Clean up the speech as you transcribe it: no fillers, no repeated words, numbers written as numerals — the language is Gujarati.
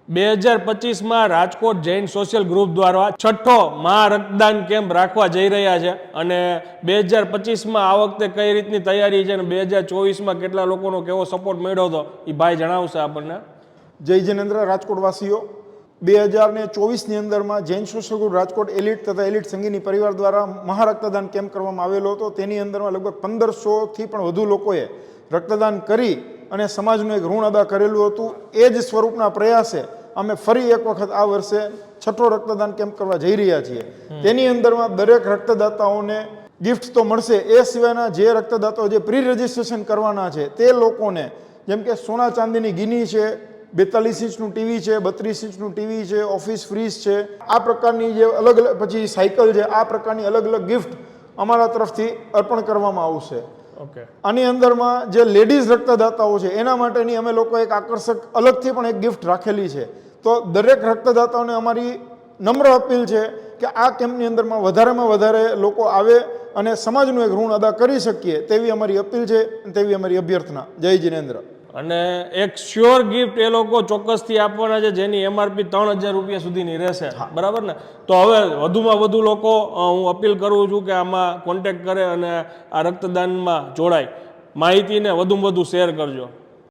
2025માં રાજકોટ જૈન સોશિયલ ગ્રુપ દ્વારા છઠ્ઠો મહા રક્તદાન કેમ્પ રાખવા જઈ રહ્યા છે અને 2025માં આ વખતે કઈ રીતની તૈયારી છે અને 2024માં કેટલા લોકોનો કેવો સપોર્ટ મળ્યો હતો એ ભાઈ જણાવશે આપણને. જય જિનેન્દ્ર રાજકોટવાસીઓ. 2024ની અંદરમાં Jain social group Rajkot elite તથા એલિટ સંગીની પરિવાર દ્વારા મહા રક્તદાન કેમ્પ કરવામાં આવેલો હતો. તેની અંદરમાં લગભગ 1500થી પણ વધુ લોકોએ રક્તદાન કરી અને સમાજનું એક ઋણ અદા કરેલું હતું. એ જ સ્વરૂપના પ્રયાસે અમે ફરી એક વખત આ વર્ષે છઠ્ઠો રક્તદાન કેમ્પ કરવા જઈ રહ્યા છીએ. તેની અંદરમાં દરેક રક્તદાતાઓને ગિફ્ટ તો મળશે, એ સિવાયના જે રક્તદાતાઓ જે પ્રી રજિસ્ટ્રેશન કરવાના છે તે લોકોને જેમ કે સોના ચાંદીની ગિની છે, 42 ઇંચનું ટીવી છે, 32 ઇંચનું ટીવી છે, ઓફિસ ફ્રીજ છે, આ પ્રકારની જે અલગ અલગ પછી સાયકલ છે, આ પ્રકારની અલગ અલગ ગિફ્ટ અમારા તરફથી અર્પણ કરવામાં આવશે. આની અંદરમાં જે લેડીઝ રક્તદાતાઓ છે એના માટેની અમે લોકો એક આકર્ષક અલગથી પણ એક ગિફ્ટ રાખેલી છે. તો દરેક રક્તદાતાઓને અમારી નમ્ર અપીલ છે કે આ કેમ્પની અંદરમાં વધારેમાં વધારે લોકો આવે અને સમાજનું એક ઋણ અદા કરી શકીએ તેવી અમારી અપીલ છે, તેવી અમારી અભ્યર્થના. જય જિનેન્દ્ર. અને એક શ્યોર ગિફ્ટ એ લોકો ચોક્કસથી આપવાના છે જેની એમઆરપી 3000 રૂપિયા સુધીની રહેશે, બરાબર ને? તો હવે વધુમાં વધુ લોકો હું અપીલ કરું છું કે આમાં કોન્ટેક્ટ કરે અને આ રક્તદાનમાં જોડાય. માહિતીને વધુમાં વધુ શેર કરજો.